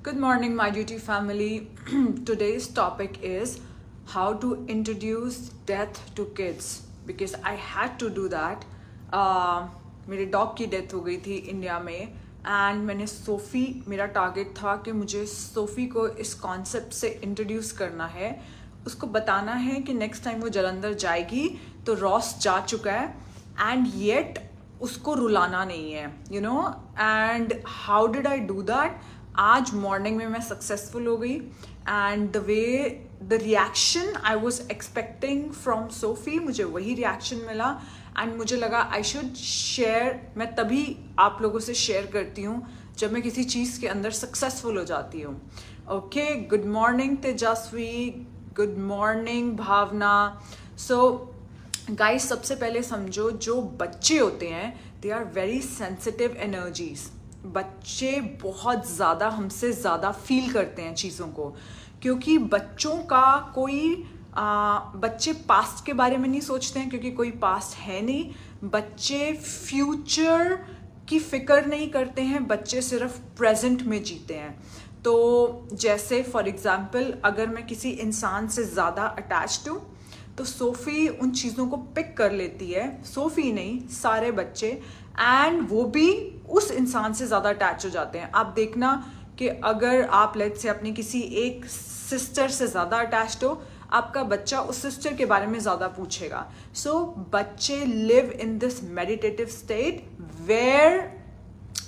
Good morning, my duty family. Today's topic is how to introduce death to kids because I had to do that. मेरे dog की death हो गई थी India में and मैंने SoFi, मेरा target था कि मुझे सोफ़ी को इस कॉन्सेप्ट से इंट्रोड्यूस करना है, उसको बताना है कि नेक्स्ट टाइम वो जलंधर जाएगी तो रॉस जा चुका है एंड येट उसको रुलाना नहीं है, you no. And how did I do that? आज मॉर्निंग में मैं सक्सेसफुल हो गई and the reaction I was expecting from SoFi, मुझे वही रिएक्शन मिला एंड मुझे लगा आई शुड शेयर. मैं तभी आप लोगों से शेयर करती हूँ जब मैं किसी चीज़ के अंदर सक्सेसफुल हो जाती हूँ. Okay, good morning Tejaswi, good morning Bhavana. So guys, सबसे पहले समझो, जो बच्चे होते हैं they are very sensitive energies. बच्चे बहुत ज़्यादा हमसे ज़्यादा फील करते हैं चीज़ों को, क्योंकि बच्चों का बच्चे पास्ट के बारे में नहीं सोचते हैं क्योंकि कोई पास्ट है नहीं. बच्चे फ्यूचर की फिक्र नहीं करते हैं, बच्चे सिर्फ प्रेजेंट में जीते हैं. तो जैसे फॉर एग्जांपल, अगर मैं किसी इंसान से ज़्यादा अटैच्ड हूँ तो सोफ़ी उन चीज़ों को पिक कर लेती है, सोफ़ी नहीं सारे बच्चे, एंड वो भी उस इंसान से ज़्यादा अटैच हो जाते हैं. आप देखना कि अगर आप लेट्स से अपनी किसी एक सिस्टर से ज़्यादा अटैच्ड हो, आपका बच्चा उस सिस्टर के बारे में ज़्यादा पूछेगा. सो बच्चे live in this meditative state where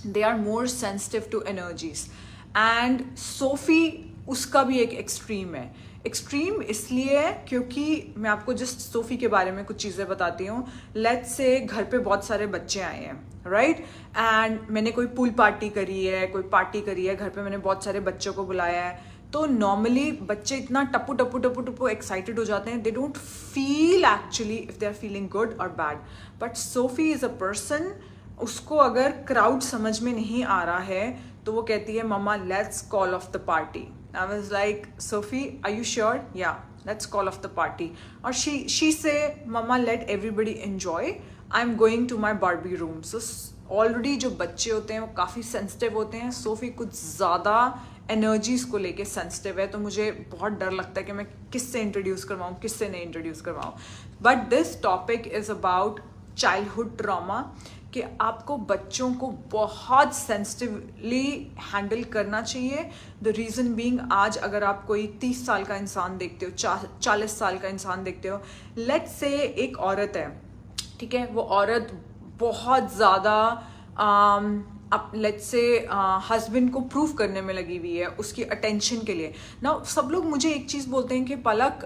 they are more sensitive to energies. And Sophie उसका भी एक एक्सट्रीम है. एक्सट्रीम इसलिए है क्योंकि मैं आपको जस्ट सोफ़ी के बारे में कुछ चीज़ें बताती हूँ. लेट्स से घर पे बहुत सारे बच्चे आए हैं, राइट, एंड मैंने कोई पूल पार्टी करी है, कोई पार्टी करी है, घर पे मैंने बहुत सारे बच्चों को बुलाया है. तो नॉर्मली बच्चे इतना टप्पू टप्पू टप्पू टप्पू एक्साइटेड हो जाते हैं, they don't feel actually if they are feeling good और bad. But Sophie is a person, उसको अगर क्राउड समझ में नहीं आ रहा है तो वो कहती है मम्मा let's call off the party. I was like, Sophie, are you sure? Yeah, let's call off the party. Or she say, Mama, let everybody enjoy. I'm going to my Barbie room. So already जो बच्चे होते हैं वो काफ़ी sensitive होते हैं. SoFi कुछ ज़्यादा एनर्जीज को लेके सेंसिटिव है, तो मुझे बहुत डर लगता है कि मैं किससे इंट्रोड्यूस करवाऊँ, किससे नहीं इंट्रोड्यूस करवाऊँ. But this topic is about childhood trauma, कि आपको बच्चों को बहुत सेंसिटिवली हैंडल करना चाहिए. द रीज़न बीइंग, आज अगर आप कोई 30 साल का इंसान देखते हो, 40 साल का इंसान देखते हो, लेट्स से एक औरत है, ठीक है, वो औरत बहुत ज़्यादा अब लेट्स से हस्बैंड को प्रूव करने में लगी हुई है उसकी अटेंशन के लिए. नाउ सब लोग मुझे एक चीज़ बोलते हैं कि Palak,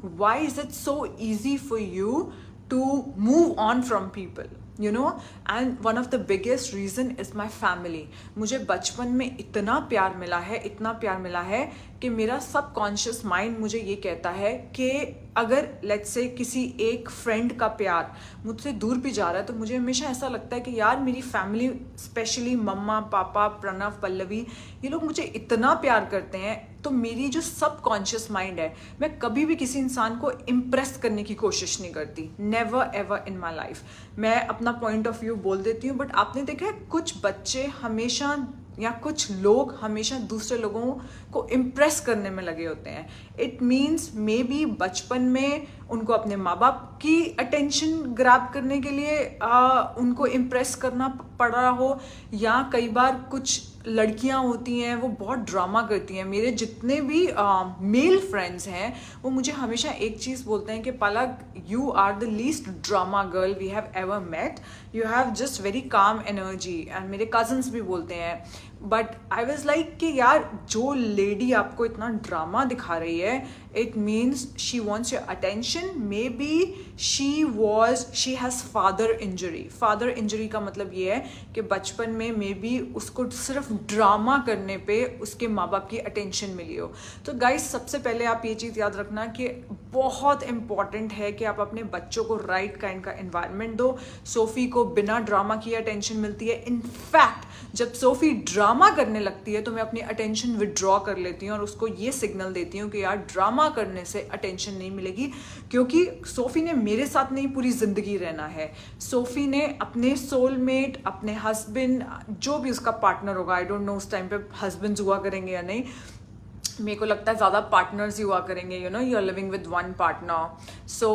why is it so easy for you to move on from people, you know, and one of the biggest reason is my family. मुझे बचपन में इतना प्यार मिला है, इतना प्यार मिला है कि मेरा सबकॉन्शियस माइंड मुझे ये कहता है कि अगर लेट्स से किसी एक फ्रेंड का प्यार मुझसे दूर भी जा रहा है तो मुझे हमेशा ऐसा लगता है कि यार मेरी फैमिली, स्पेशली मम्मा पापा प्रणव पल्लवी, ये लोग मुझे इतना प्यार करते हैं. तो मेरी जो सबकॉन्शियस माइंड है, मैं कभी भी किसी इंसान को इम्प्रेस करने की कोशिश नहीं करती, never ever in my life. मैं अपना पॉइंट ऑफ व्यू बोल देती हूँ, बट आपने देखा है कुछ बच्चे हमेशा या कुछ लोग हमेशा दूसरे लोगों को इम्प्रेस करने में लगे होते हैं. इट मीन्स मे बी बचपन में उनको अपने माँ बाप की अटेंशन ग्रैब करने के लिए उनको इम्प्रेस करना पड़ रहा हो, या कई बार कुछ लड़कियां होती हैं वो बहुत ड्रामा करती हैं. मेरे जितने भी मेल फ्रेंड्स हैं वो मुझे हमेशा एक चीज़ बोलते हैं कि Palak, you are the least drama girl we have ever met, you have just very calm energy. And मेरे कजन्स भी बोलते हैं. बट आई वॉज लाइक कि यार जो लेडी आपको इतना ड्रामा दिखा रही है, it means she wants your attention. May be she has father injury. Father injury का मतलब ये है कि बचपन में मे बी उसको सिर्फ ड्रामा करने पे उसके माँ बाप की अटेंशन मिली हो. तो गाइस, सबसे पहले आप ये चीज़ याद रखना कि बहुत इम्पॉर्टेंट है कि आप अपने बच्चों को राइट काइंड का एनवायरनमेंट दो। सोफ़ी को बिना ड्रामा किए अटेंशन मिलती है। इनफैक्ट जब सोफ़ी ड्रामा करने लगती है तो मैं अपनी अटेंशन विड्रॉ कर लेती हूँ और उसको ये सिग्नल देती हूँ कि यार ड्रामा करने से अटेंशन नहीं मिलेगी, क्योंकि सोफ़ी ने मेरे साथ नहीं पूरी ज़िंदगी रहना है। सोफ़ी ने अपने सोलमेट, अपने हस्बैंड, जो भी उसका पार्टनर होगा, आई डोंट नो उस टाइम पे हस्बैंड्स हुआ करेंगे या नहीं, मेरे को लगता है ज़्यादा पार्टनर्स ही हुआ करेंगे, you know, you are living with one partner, so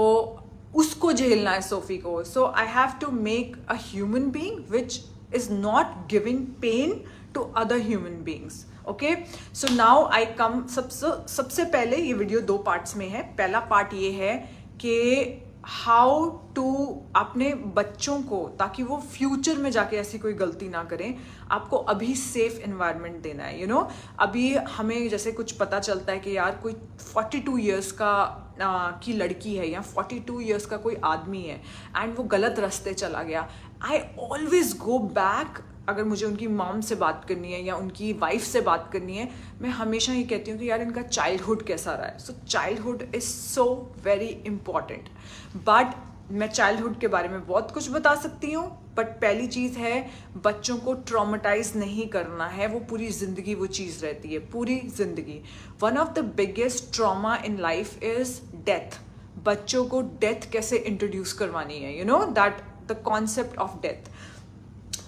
उसको झेलना है सोफ़ी को। So I have to make a human being which is not giving pain to other human beings. Okay, so now I come, सबसे पहले ये video 2 parts में है। पहला पार्ट ये है कि हाउ टू अपने बच्चों को, ताकि वो फ्यूचर में जाके ऐसी कोई गलती ना करें, आपको अभी सेफ एनवायरनमेंट देना है। यू नो, अभी हमें जैसे कुछ पता चलता है कि यार कोई 42 इयर्स की लड़की है या 42 इयर्स का कोई आदमी है एंड वो गलत रास्ते चला गया, आई ऑलवेज गो बैक। अगर मुझे उनकी मॉम से बात करनी है या उनकी वाइफ से बात करनी है, मैं हमेशा ये कहती हूँ कि यार इनका चाइल्डहुड कैसा रहा है। So childhood is so very important. But मैं चाइल्डहुड के बारे में बहुत कुछ बता सकती हूँ, बट पहली चीज़ है बच्चों को ट्रॉमेटाइज नहीं करना है। वो पूरी ज़िंदगी वो चीज़ रहती है, पूरी ज़िंदगी। One of the biggest trauma in life is death. बच्चों को डेथ कैसे इंट्रोड्यूस करवानी है, you no, that the concept of death.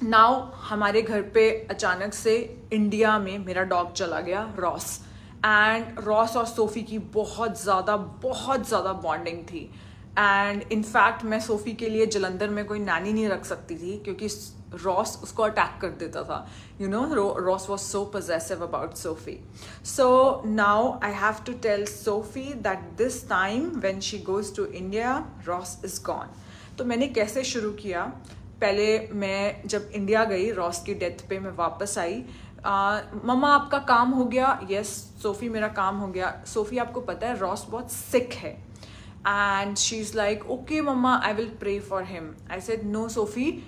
Now हमारे घर पे अचानक से इंडिया में मेरा डॉग चला गया, रॉस, एंड रॉस और सोफ़ी की बहुत ज़्यादा बॉन्डिंग थी। एंड इनफैक्ट मैं सोफ़ी के लिए जलंधर में कोई नैनी नहीं रख सकती थी क्योंकि रॉस उसको अटैक कर देता था। You know, Ross was so possessive about Sophie. So now I have to tell Sophie that this time when she goes to India, Ross is gone. तो मैंने कैसे शुरू किया, पहले मैं जब इंडिया गई, रॉस की डेथ पे मैं वापस आई, मम्मा आपका काम हो गया? यस सोफ़ी मेरा काम हो गया। सोफ़ी आपको पता है रॉस बहुत सिक है, and she is like okay mama I will pray for him. I said no Sophie,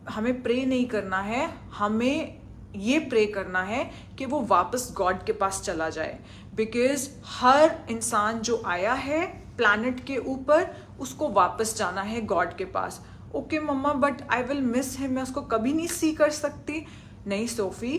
हमें प्रे नहीं करना है, हमें ये प्रे करना है कि वो वापस गॉड के पास चला जाए, बिकॉज हर इंसान जो आया है प्लैनेट के ऊपर उसको वापस जाना है गॉड के पास। ओके मम्मा but I will miss him, मैं उसको कभी नहीं सी कर सकती। नहीं सोफ़ी,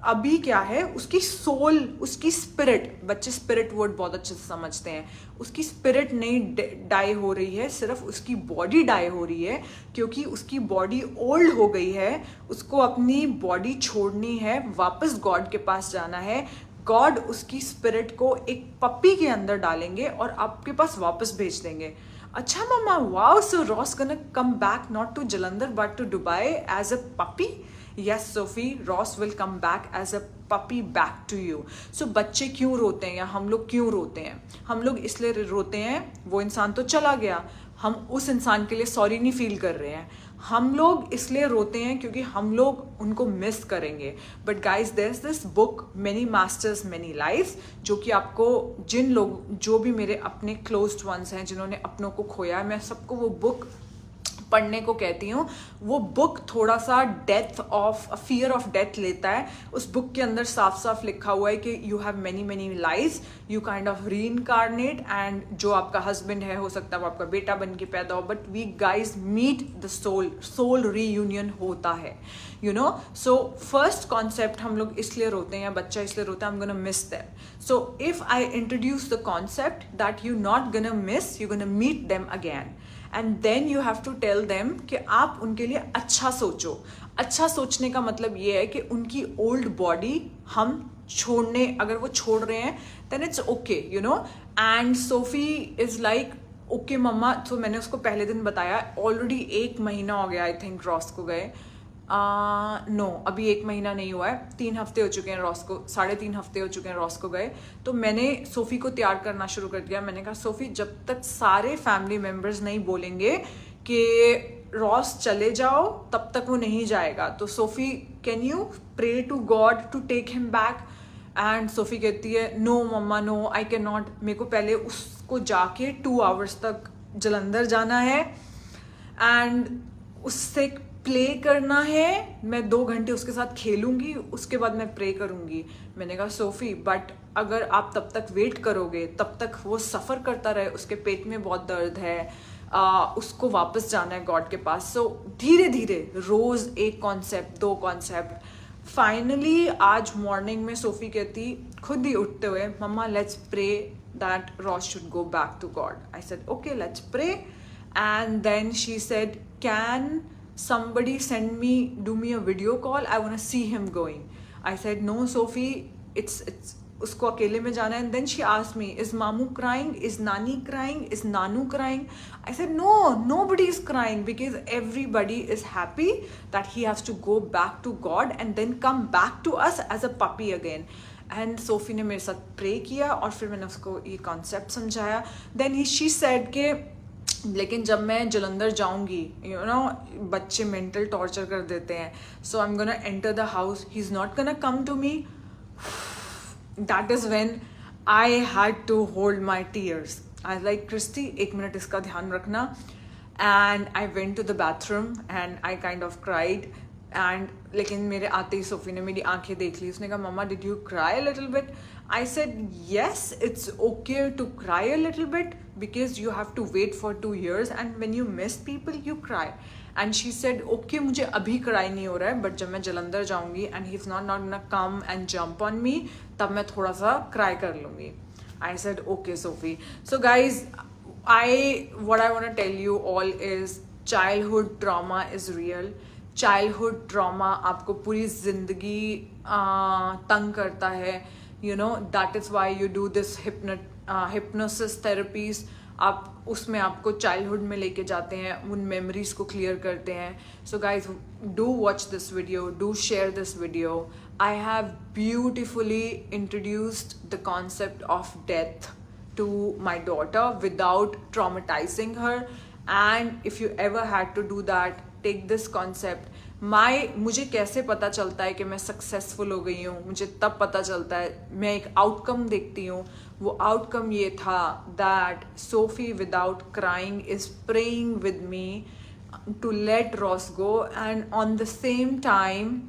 अभी क्या है, उसकी सोल, उसकी स्पिरिट, बच्चे स्पिरिट वर्ड बहुत अच्छे से समझते हैं, उसकी स्पिरिट नहीं डाई हो रही है, सिर्फ उसकी बॉडी डाई हो रही है, क्योंकि उसकी बॉडी ओल्ड हो गई है। उसको अपनी बॉडी छोड़नी है, वापस गॉड के पास जाना है। गॉड उसकी स्पिरिट को एक पप्पी के अंदर डालेंगे और आपके पास वापस भेज देंगे। अच्छा मम्मा, वाओ, सो रॉस गonna come back not to Jalandhar but to Dubai as a puppy? Yes Sophie, Ross will come back as a puppy back to you. So बच्चे क्यों रोते हैं या हम लोग क्यों रोते हैं? हम लोग इसलिए रोते हैं, वो इंसान तो चला गया, हम उस इंसान के लिए सॉरी नहीं फील कर रहे हैं। हम लोग इसलिए रोते हैं क्योंकि हम लोग उनको मिस करेंगे। But guys there is this book many masters many lifes, जो कि आपको, जिन लोग, जो भी मेरे अपने क्लोज्ड वंस हैं जिन्होंने अपनों को खोया, मैं सबको वो बुक पढ़ने को कहती हूँ। वो बुक थोड़ा सा death of, fear of death लेता है। उस बुक के अंदर साफ साफ लिखा हुआ है कि you have many lives, you kind of री इनकारनेट, एंड जो आपका हस्बैंड है हो सकता है वो आपका बेटा बन के पैदा हो, but we guys meet the soul reunion होता है, you know. So first concept हम लोग इसलिए रोते हैं या बच्चा इसलिए रोता है, I'm gonna miss them. So if I introduce the concept that you're not gonna miss, you're gonna meet them again. And then you have to tell them कि आप उनके लिए अच्छा सोचो। अच्छा सोचने का मतलब ये है कि उनकी ओल्ड बॉडी हम छोड़ने, अगर वो छोड़ रहे हैं then it's okay, you know. And Sophie is like okay मम्मा। तो मैंने उसको पहले दिन बताया, ऑलरेडी 1 महीना हो गया आई थिंक रॉस को गए। नो अभी 1 महीना नहीं हुआ है, 3 हफ्ते हो चुके हैं रॉस को, 3.5 हफ्ते हो चुके हैं रॉस को गए। तो मैंने सोफ़ी को तैयार करना शुरू कर दिया। मैंने कहा सोफ़ी, जब तक सारे फैमिली मेम्बर्स नहीं बोलेंगे कि रॉस चले जाओ तब तक वो नहीं जाएगा। तो Sophie, can you pray to God to take him back? And Sophie कहती है no mama no, I can not, मेरे को पहले उसको जाके 2 आवर्स तक जलंधर जाना है, एंड उससे प्ले करना है, मैं 2 घंटे उसके साथ खेलूंगी, उसके बाद मैं प्रे करूंगी। मैंने कहा सोफ़ी बट अगर आप तब तक वेट करोगे, तब तक वो सफ़र करता रहे, उसके पेट में बहुत दर्द है, उसको वापस जाना है गॉड के पास। सो धीरे धीरे रोज़ एक कॉन्सेप्ट, 2 कॉन्सेप्ट। फाइनली आज मॉर्निंग में सोफ़ी कहती खुद ही उठते हुए, मम्मा let's pray that Ross should go back to God. I said okay let's pray. And then she said, can somebody send me, do me a video call? I want to see him going. I said, no, Sophie, it's उसको अकेले में जाना है. And then she asked me, is Mamu crying? Is Nani crying? Is Nanu crying? I said, no, nobody is crying because everybody is happy that he has to go back to God and then come back to us as a puppy again. And SoFi ने मेरे साथ pray किया और फिर मैंने उसको ये concept समझाया. देन शी सेड के लेकिन जब मैं जलंधर जाऊंगी, यू नो बच्चे मेंटल टॉर्चर कर देते हैं, so I am gonna enter the house, he is not gonna come to me. That is when I had to hold my tears. I like Christy 1 minute इसका ध्यान रखना. And I went to the bathroom and I kind of cried. And लेकिन मेरे आते ही SoFi ने मेरी आंखें देख ली. उसने कहा मम्मा did you cry a little bit? I said yes, it's okay to cry a little bit because you have to wait for 2 years and when you miss people you cry. And she said okay, मुझे अभी cry नहीं हो रहा है, but जब मैं जलंधर जाऊंगी and he's not gonna come and jump on me, तब मैं थोड़ा सा cry कर लूंगी. I said okay Sophie. So guys, what I want to tell you all is childhood trauma is real. Childhood trauma आपको पूरी जिंदगी तंग करता है. You know, that is why you do this hypnosis therapies. आप उसमें आपको चाइल्डहुड में लेके जाते हैं, उन मेमोरीज को क्लियर करते हैं. So guys do watch this video, do share this video. I have beautifully introduced the concept of death to my daughter without traumatizing her. And if you ever had to do that, take this concept. मुझे कैसे पता चलता है कि मैं successful हो गई हूँ? मुझे तब पता चलता है, मैं एक आउटकम देखती हूँ. वो आउटकम ये था that Sophie without crying is praying with me to let Ross go. And on the same time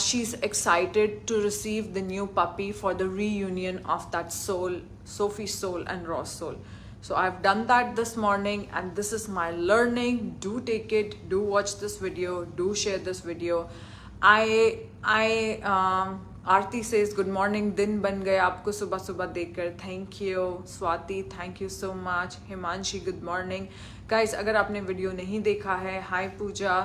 she's excited to receive the new puppy for the reunion of that soul, Sophie's soul and Ross' soul. So I've done that this morning and this is my learning. Do take it, do watch this video, do share this video. Aarti says good morning, दिन बन गया आपको सुबह सुबह देखकर. Thank you. Swati, thank you so much. Himanshi, good morning. Guys, अगर आपने video नहीं देखा है, hi Pooja,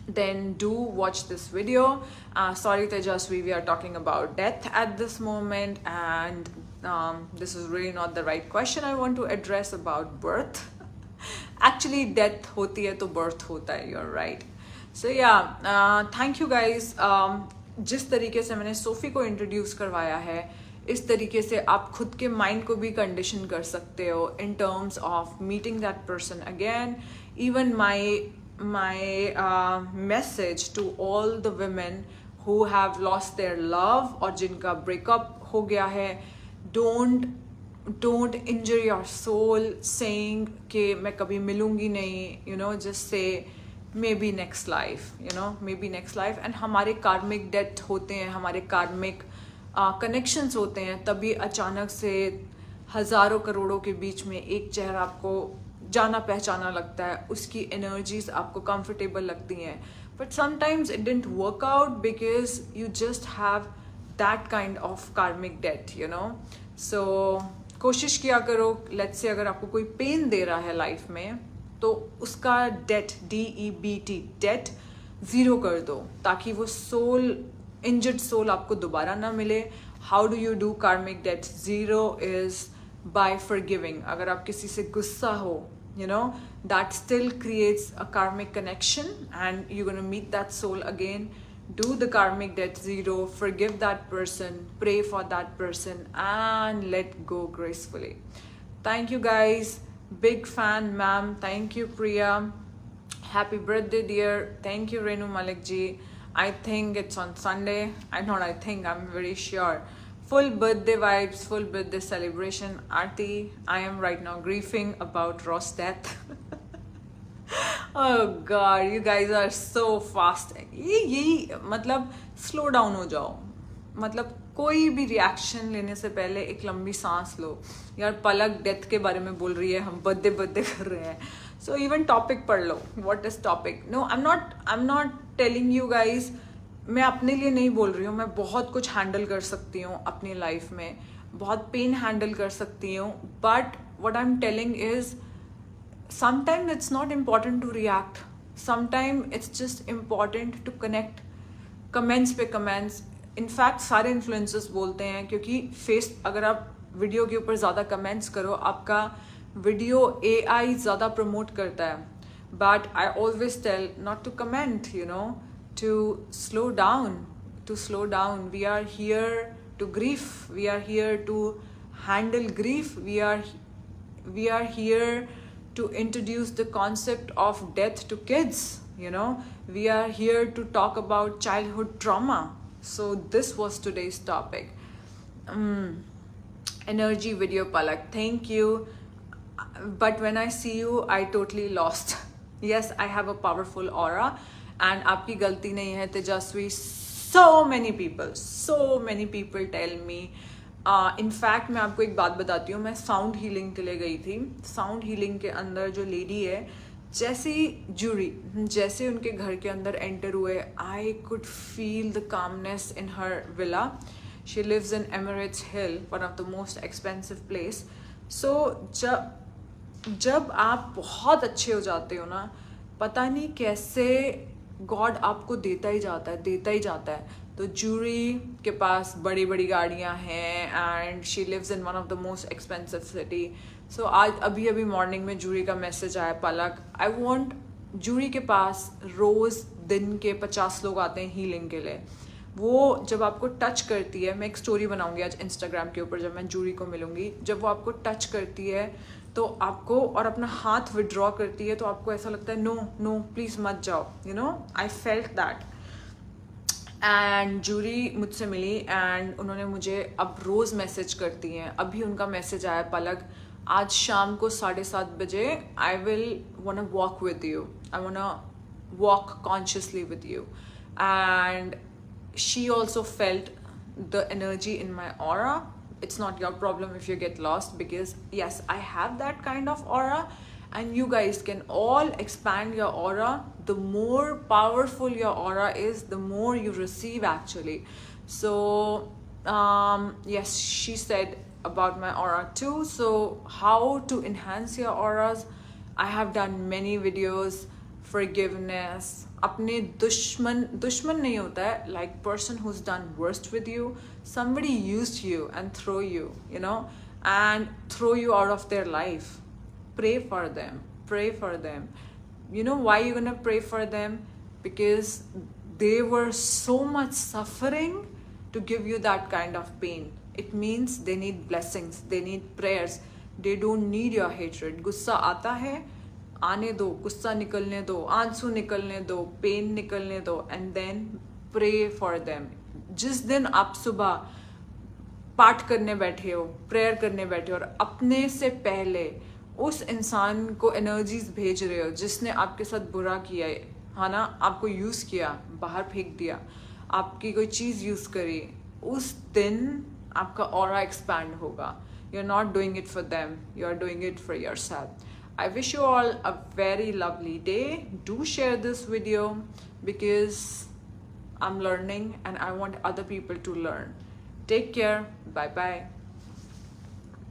then do watch this video. Sorry Tejasvi, we are talking about death at this moment and this is really not the right question I want to address about birth. Actually death होती है तो birth होता है, you're right. So yeah, thank you guys. जिस तरीके से मैंने SoFi को इंट्रोड्यूस करवाया है, इस तरीके से आप खुद के माइंड को भी कंडीशन कर सकते हो in terms of meeting that person again. Even my message to all the women who have lost their love और जिनका breakup हो गया है, don't injure your soul saying कि मैं कभी मिलूंगी नहीं. You know, just say maybe next life, you know, maybe next life. And हमारे karmic debt होते हैं, हमारे karmic connections होते हैं, तभी अचानक से हज़ारों करोड़ों के बीच में एक चेहरा आपको जाना पहचाना लगता है, उसकी एनर्जीज आपको कंफर्टेबल लगती हैं. But sometimes it didn't work out because you just have that kind of karmic debt, you know. So कोशिश किया करो, लेट्स से अगर आपको कोई पेन दे रहा है लाइफ में, तो उसका डेट, DEBT, डेट 0 कर दो ताकि वो सोल, इंजर्ड सोल आपको दोबारा ना मिले. हाउ डू यू डू कार्मिक डेट 0 इज by forgiving. अगर आप किसी से गुस्सा हो, you know, that still creates a karmic connection and you're going to meet that soul again. Do the karmic debt 0, forgive that person, pray for that person and let go gracefully. Thank you guys. Big fan ma'am. Thank you Priya. Happy birthday dear. Thank you Renu Malik ji. I think it's on Sunday. I'm very sure. Full birthday vibes, full birthday celebration. Aarti, I am right now grieving about Ross' death. God, you guys are so fast. ये यही मतलब slow down हो जाओ, मतलब कोई भी reaction लेने से पहले एक लंबी सांस लो। यार पलक डेथ के बारे में बोल रही है, हम बर्थडे बर्थडे कर रहे हैं, सो इवन टॉपिक पढ़ लो। What is topic? No, I am not telling you guys, मैं अपने लिए नहीं बोल रही हूँ, मैं बहुत कुछ हैंडल कर सकती हूँ अपनी लाइफ में, बहुत पेन हैंडल कर सकती हूँ, but what I am telling is sometimes it's not important to react, sometimes it's just important to connect। Comments पे कमेंट्स, इनफैक्ट सारे इन्फ्लुएंसर्स बोलते हैं, क्योंकि अगर आप वीडियो के ऊपर ज़्यादा कमेंट्स करो, आपका वीडियो AI ज़्यादा प्रमोट करता है। But I always tell not to comment, you know, to slow down. We are here to grief, we are here to handle grief, we are here to introduce the concept of death to kids, you know, we are here to talk about childhood trauma. So this was today's topic. Energy video, Palak, thank you, but when I see you I totally lost। Yes, I have a powerful aura and आपकी गलती नहीं है तेजस्वी। so many people tell me, in fact मैं आपको एक बात बताती हूँ, मैं साउंड हीलिंग के लिए गई थी। साउंड हीलिंग के अंदर जो लेडी है, जैसे उनके घर के अंदर एंटर हुए, I could feel the calmness in her villa. She lives in Emirates Hill, one of the most expensive place. So जब आप बहुत अच्छे हो जाते हो ना, पता नहीं कैसे गॉड आपको देता ही जाता है। तो जूरी के पास बड़ी बड़ी गाड़ियाँ हैं and she lives in one of the most expensive city. So आज अभी मॉर्निंग में जूरी का मैसेज आया, पलक आई वांट, जूरी के पास रोज़ दिन के 50 लोग आते हैं हीलिंग के लिए। वो जब आपको टच करती है, मैं एक स्टोरी बनाऊंगी आज इंस्टाग्राम के ऊपर जब मैं जूरी को मिलूंगी, जब वो आपको टच करती है तो आपको, और अपना हाथ विड्रॉ करती है, तो आपको ऐसा लगता है नो प्लीज़ मत जाओ, you know, I felt that. And जूरी मुझसे मिली एंड उन्होंने मुझे अब रोज़ मैसेज करती हैं। अभी उनका मैसेज आया, पलक आज शाम को 7:30 बजे I will want walk with you, I want walk consciously with you. And she also felt the energy in my aura. It's not your problem if you get lost, because yes, I have that kind of aura and you guys can all expand your aura. The more powerful your aura is, the more you receive actually. So yes, she said about my aura too. So how to enhance your auras, I have done many videos. Forgiveness, अपने दुश्मन नहीं होता है, like person who's done worst with you, somebody used you and throw you, you know, and throw you out of their life. Pray for them. You know why you're gonna pray for them? Because they were so much suffering to give you that kind of pain. It means they need blessings, they need prayers, they don't need your hatred. गुस्सा आता है, आने दो, गुस्सा निकलने दो, आंसू निकलने दो, पेन निकलने दो, and then pray for them. जिस दिन आप सुबह पाठ करने बैठे हो, प्रेयर करने बैठे हो, और अपने से पहले उस इंसान को एनर्जीज भेज रहे हो जिसने आपके साथ बुरा किया है ना, आपको यूज़ किया, बाहर फेंक दिया, आपकी कोई चीज़ यूज़ करी, उस दिन आपका ऑरा एक्सपैंड होगा। You are not doing it for them, you are doing it for yourself. I wish you all a very lovely day. Do share this video because I'm learning and I want other people to learn. Take care. Bye bye.